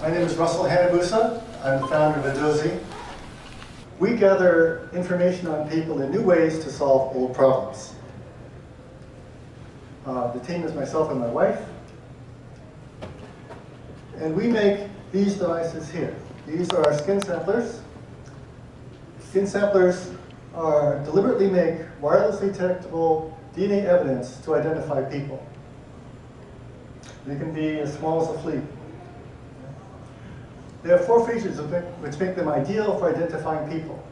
My name is Russell Hanabusa. I'm the founder of Adozi. We gather information on people in new ways to solve old problems. The team is myself and my wife. And we make these devices here. These are SkinSamplers. SkinSamplers deliberately make wirelessly detectable DNA evidence to identify people. They can be as small as a flea. They have four features which make them ideal for identifying people.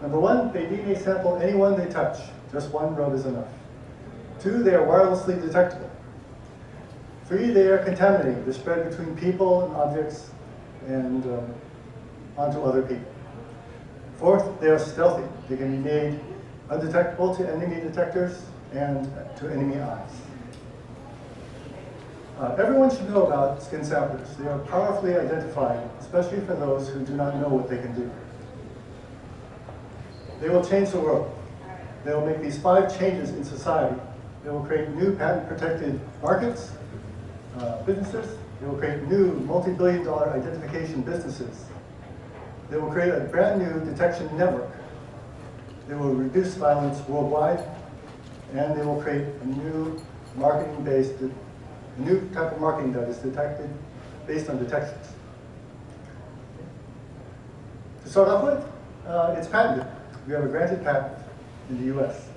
Number one, they DNA sample anyone they touch. Just one rub is enough. Two, they are wirelessly detectable. Three, they are contaminated. They're spread between people and objects and onto other people. Fourth, they are stealthy. They can be made undetectable to enemy detectors and to enemy eyes. Everyone should know about SkinSamplers. They are powerfully identifying, especially for those who do not know what they can do. They will change the world. They will make these 5 changes in society. They will create new patent-protected markets, businesses. They will create new multi-billion-dollar identification businesses. They will create a brand new detection network. They will reduce violence worldwide, and they will create a new new type of marketing that is detected based on detections. To start off with, it's patented. We have a granted patent in the US.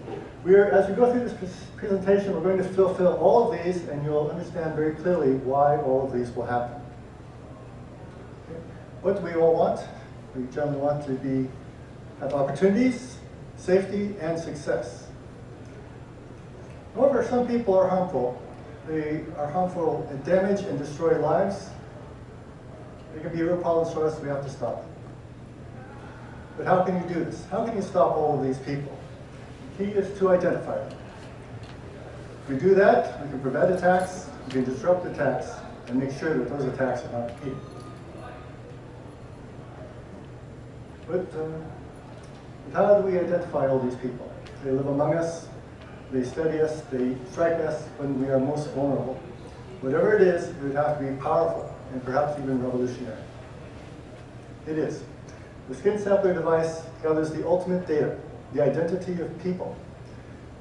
As we go through this presentation, we're going to fulfill all of these, and you'll understand very clearly why all of these will happen. Okay. What do we all want? We generally want to have opportunities, safety, and success. However, some people are harmful. They are harmful and damage and destroy lives. They can be real problems for us. We have to stop them. But how can you do this? How can you stop all of these people? The key is to identify them. If we do that, we can prevent attacks, we can disrupt attacks, and make sure that those attacks are not repeated. But how do we identify all these people? They live among us. They study us, they strike us when we are most vulnerable. Whatever it is, it would have to be powerful and perhaps even revolutionary. It is. The SkinSampler device gathers the ultimate data, the identity of people.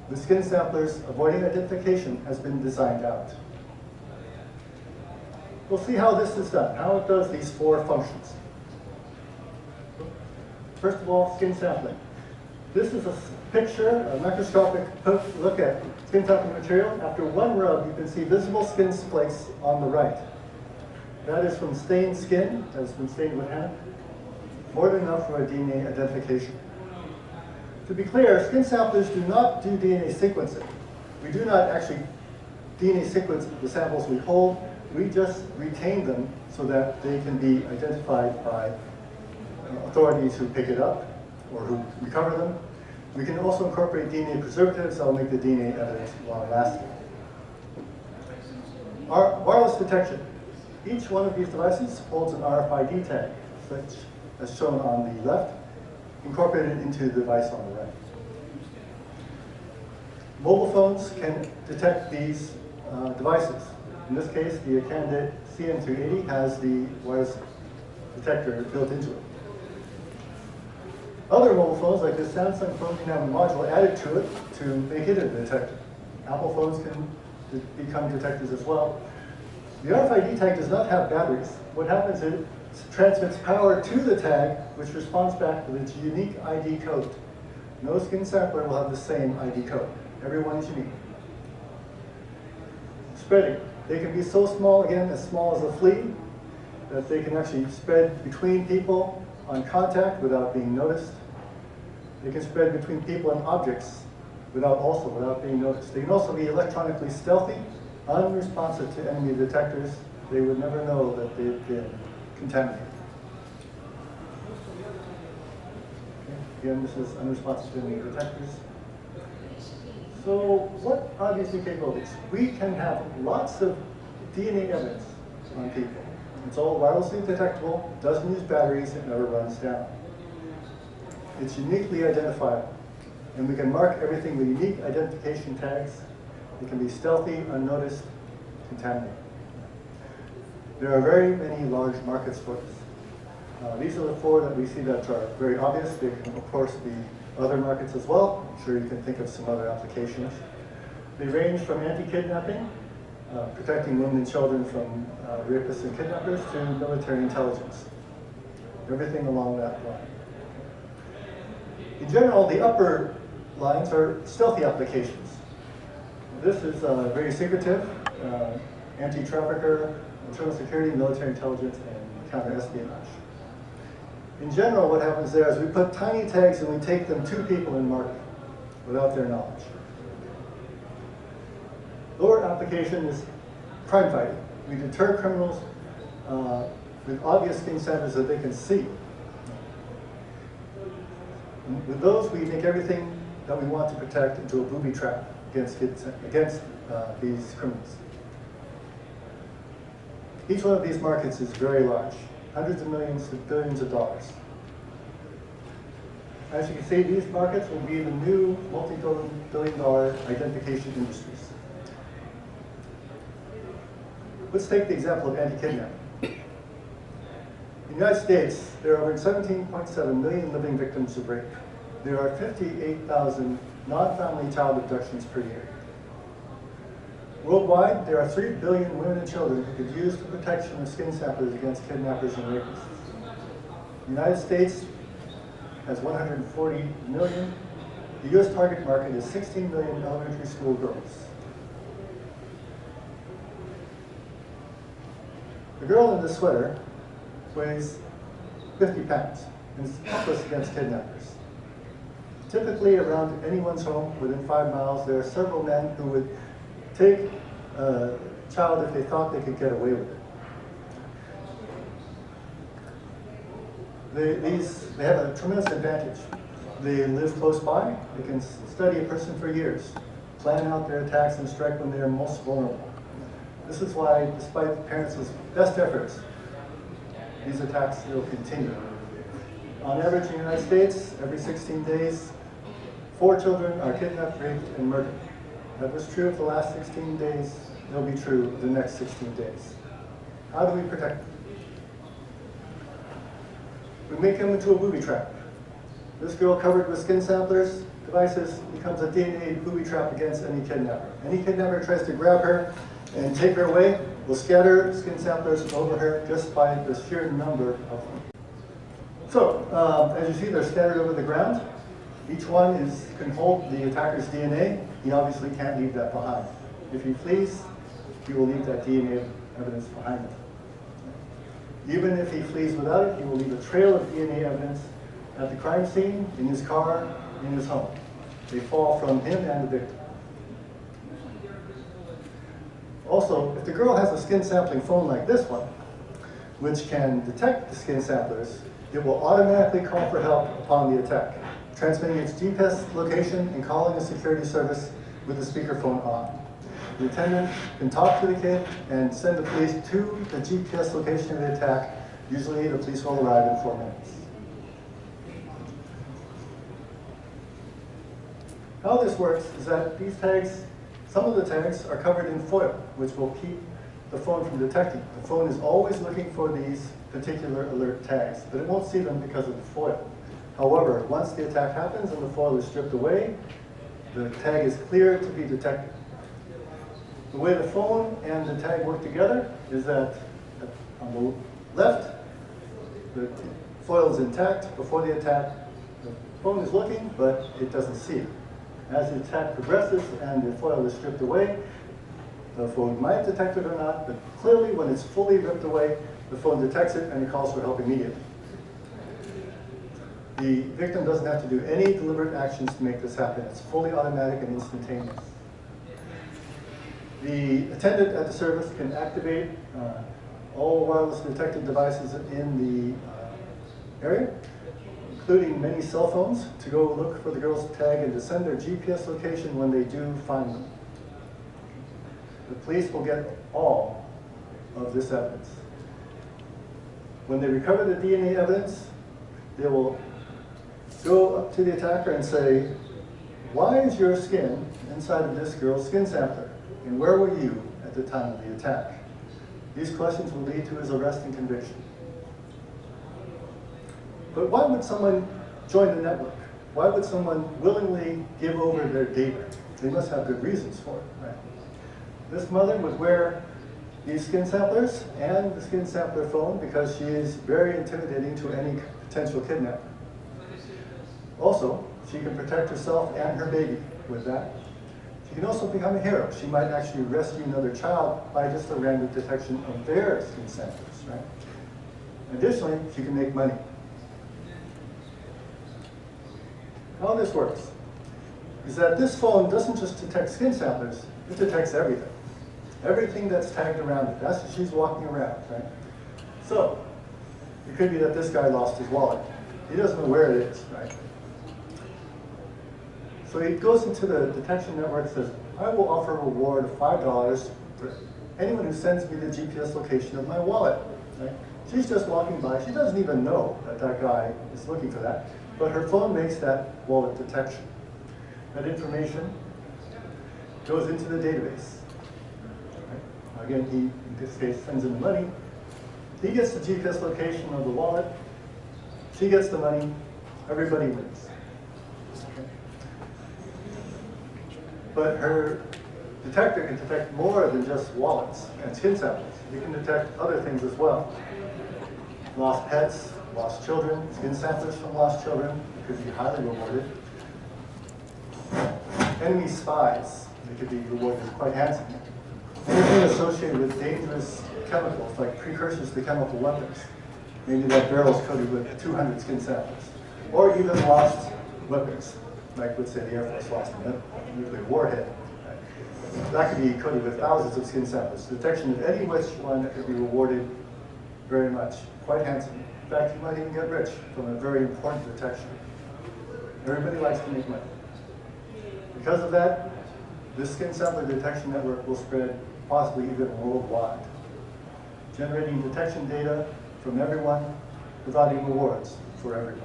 The SkinSamplers avoiding identification has been designed out. We'll see how this is done, how it does these 4 functions. First of all, skin sampling. This is a picture, a microscopic look at skin sampling material. After one rub, you can see visible skin flakes on the right. That is from stained skin that has been stained with hemp. More than enough for a DNA identification. To be clear, skin samplers do not do DNA sequencing. We do not actually DNA sequence the samples we hold. We just retain them so that they can be identified by authorities who pick it up or who recover them. We can also incorporate DNA preservatives that will make the DNA evidence long-lasting. Our wireless detection. Each one of these devices holds an RFID tag, such as shown on the left, incorporated into the device on the right. Mobile phones can detect these devices. In this case, the candidate CM380 has the wireless detector built into it. Other mobile phones, like this Samsung phone, can have a module added to it to make it a detector. Apple phones can become detectors as well. The RFID tag does not have batteries. What happens is it transmits power to the tag, which responds back with its unique ID code. No skin sampler will have the same ID code. Everyone is unique. Spreading. They can be so small, again, as small as a flea, that they can actually spread between people on contact without being noticed. They can spread between people and objects without being noticed. They can also be electronically stealthy, unresponsive to enemy detectors. They would never know that they've been contaminated. Okay. Again, this is unresponsive to enemy detectors. So what are these new capabilities? We can have lots of DNA evidence on people. It's all wirelessly detectable, doesn't use batteries, it never runs down. It's uniquely identifiable, and we can mark everything with unique identification tags. It can be stealthy, unnoticed, contaminated. There are very many large markets for this. These are the four that we see that are very obvious. There can, of course, be other markets as well. I'm sure you can think of some other applications. They range from anti-kidnapping, protecting women and children from rapists and kidnappers, to military intelligence. Everything along that line. In general, the upper lines are stealthy applications. This is very secretive, anti-trafficker, internal security, military intelligence, and counter-espionage. In general, what happens there is we put tiny tags and we take them to people in market without their knowledge. Lower application is crime fighting. We deter criminals with obvious skin samples that they can see. With those, we make everything that we want to protect into a booby trap against these criminals. Each one of these markets is very large, hundreds of millions to billions of dollars. As you can see, these markets will be the new multi-billion-dollar identification industries. Let's take the example of anti-kidnapping. In the United States, there are over 17.7 million living victims of rape. There are 58,000 non-family child abductions per year. Worldwide, there are 3 billion women and children who could use the protection of skin samplers against kidnappers and rapists. The United States has 140 million. The U.S. target market is 16 million elementary school girls. The girl in the sweater weighs 50 pounds and is helpless against kidnappers. Typically, around anyone's home within 5 miles, there are several men who would take a child if they thought they could get away with it. They have a tremendous advantage. They live close by. They can study a person for years, plan out their attacks, and strike when they are most vulnerable. This is why, despite parents' best efforts, these attacks will continue. On average in the United States, every 16 days, 4 children are kidnapped, raped, and murdered. That was true of the last 16 days. It'll be true of the next 16 days. How do we protect them? We make them into a booby trap. This girl covered with skin samplers devices becomes a DNA booby trap against any kidnapper. Any kidnapper tries to grab her and take her away will scatter skin samplers over her just by the sheer number of them. So, as you see, they're scattered over the ground. Each one can hold the attacker's DNA. He obviously can't leave that behind. If he flees, he will leave that DNA evidence behind him. Even if he flees without it, he will leave a trail of DNA evidence at the crime scene, in his car, in his home. They fall from him and the victim. Also, if the girl has a skin sampling phone like this one, which can detect the skin samplers, it will automatically call for help upon the attack, transmitting its GPS location and calling a security service with the speakerphone on. The attendant can talk to the kid and send the police to the GPS location of the attack. Usually the police will arrive in 4 minutes. How this works is that these tags, some of the tags are covered in foil, which will keep the phone from detecting. The phone is always looking for these particular alert tags, but it won't see them because of the foil. However, once the attack happens and the foil is stripped away, the tag is clear to be detected. The way the phone and the tag work together is that on the left, the foil is intact before the attack. The phone is looking, but it doesn't see it. As the attack progresses and the foil is stripped away, the phone might detect it or not, but clearly when it's fully ripped away, the phone detects it and it calls for help immediately. The victim doesn't have to do any deliberate actions to make this happen. It's fully automatic and instantaneous. The attendant at the service can activate all wireless detected devices in the area, including many cell phones, to go look for the girl's tag and to send their GPS location when they do find them. The police will get all of this evidence. When they recover the DNA evidence, they will go up to the attacker and say, "Why is your skin inside of this girl's skin sampler? And where were you at the time of the attack?" These questions will lead to his arrest and conviction. But why would someone join the network? Why would someone willingly give over their data? They must have good reasons for it, right? This mother would wear these skin samplers and the SkinSampler phone because she is very intimidating to any potential kidnapper. Also, she can protect herself and her baby with that. She can also become a hero. She might actually rescue another child by just a random detection of their skin samples, right? Additionally, she can make money. How this works is that this phone doesn't just detect skin samplers, it detects everything. Everything that's tagged around it. That's what she's walking around, right? So, it could be that this guy lost his wallet. He doesn't know where it is, right? So he goes into the detection network and says, I will offer a reward of $5 for anyone who sends me the GPS location of my wallet, right? She's just walking by. She doesn't even know that that guy is looking for that, but her phone makes that wallet detection. That information goes into the database. Right? Again, he, in this case, sends in the money. He gets the GPS location of the wallet. She gets the money. Everybody wins. Okay. But her detector can detect more than just wallets and skin samples. It can detect other things as well. Lost pets, lost children, skin samplers from lost children could be highly rewarded. Enemy spies, they could be rewarded quite handsomely. Anything associated with dangerous chemicals, like precursors to chemical weapons. Maybe that barrel is coated with 200 skin samples. Or even lost weapons, like let's say the Air Force lost a nuclear warhead. Right? That could be coated with thousands of skin samples. Detection of any which one could be rewarded very much, quite handsomely. In fact, you might even get rich from a very important detection. Everybody likes to make money. Because of that, this SkinSampler detection network will spread possibly even worldwide, generating detection data from everyone, providing rewards for everyone.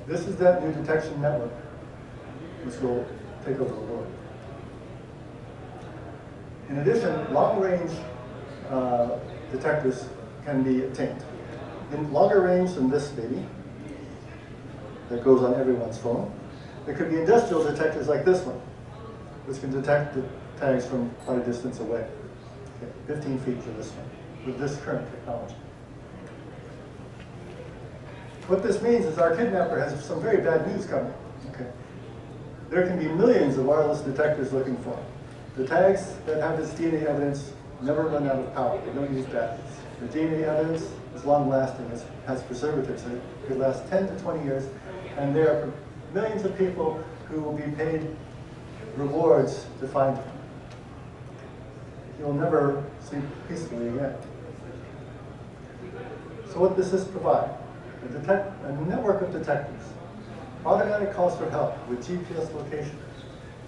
This is that new detection network which will take over the world. In addition, long-range detectors can be obtained. In longer range than this baby, that goes on everyone's phone, there could be industrial detectors like this one, which can detect the tags from quite a distance away. Okay, 15 feet for this one, with this current technology. What this means is our kidnapper has some very bad news coming. Okay. There can be millions of wireless detectors looking for him. The tags that have this DNA evidence never run out of power. They don't use batteries. The DNA evidence is long-lasting. It has preservatives in it. It could last 10 to 20 years. And there are millions of people who will be paid rewards to find him. You'll never sleep peacefully again. So what does this provide? A network of detectives, automatic calls for help with GPS location,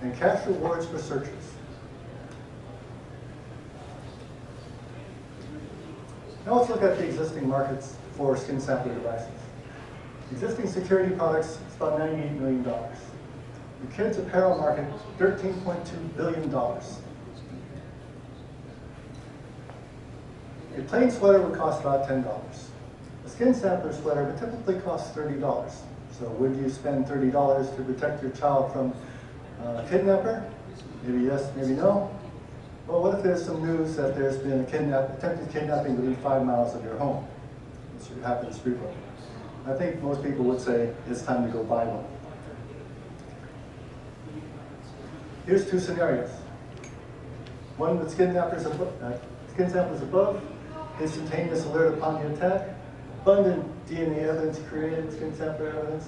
and cash rewards for searchers. Now let's look at the existing markets for SkinSampler devices. Existing security products is about $98 million. The kids' apparel market, $13.2 billion. A plain sweater would cost about $10. A SkinSampler sweater would typically cost $30. So would you spend $30 to protect your child from a kidnapper? Maybe yes, maybe no. Well, what if there's some news that there's been attempted kidnapping within 5 miles of your home? Which happens frequently. I think most people would say it's time to go buy one. Here's two scenarios. One with SkinSamplers above, instantaneous alert upon the attack, abundant DNA evidence created, SkinSampler evidence,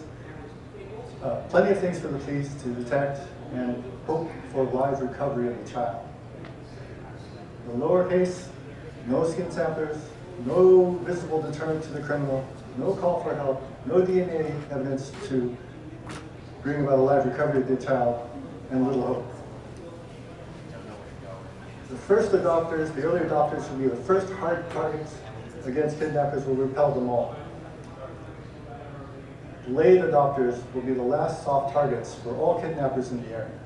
plenty of things for the police to detect and hope for live recovery of the child. The lowercase, no SkinSamplers, no visible deterrent to the criminal, no call for help, no DNA evidence to bring about a live recovery of the child, and little hope. The first adopters, the early adopters, will be the first hard targets against kidnappers, will repel them all. Late adopters will be the last soft targets for all kidnappers in the area.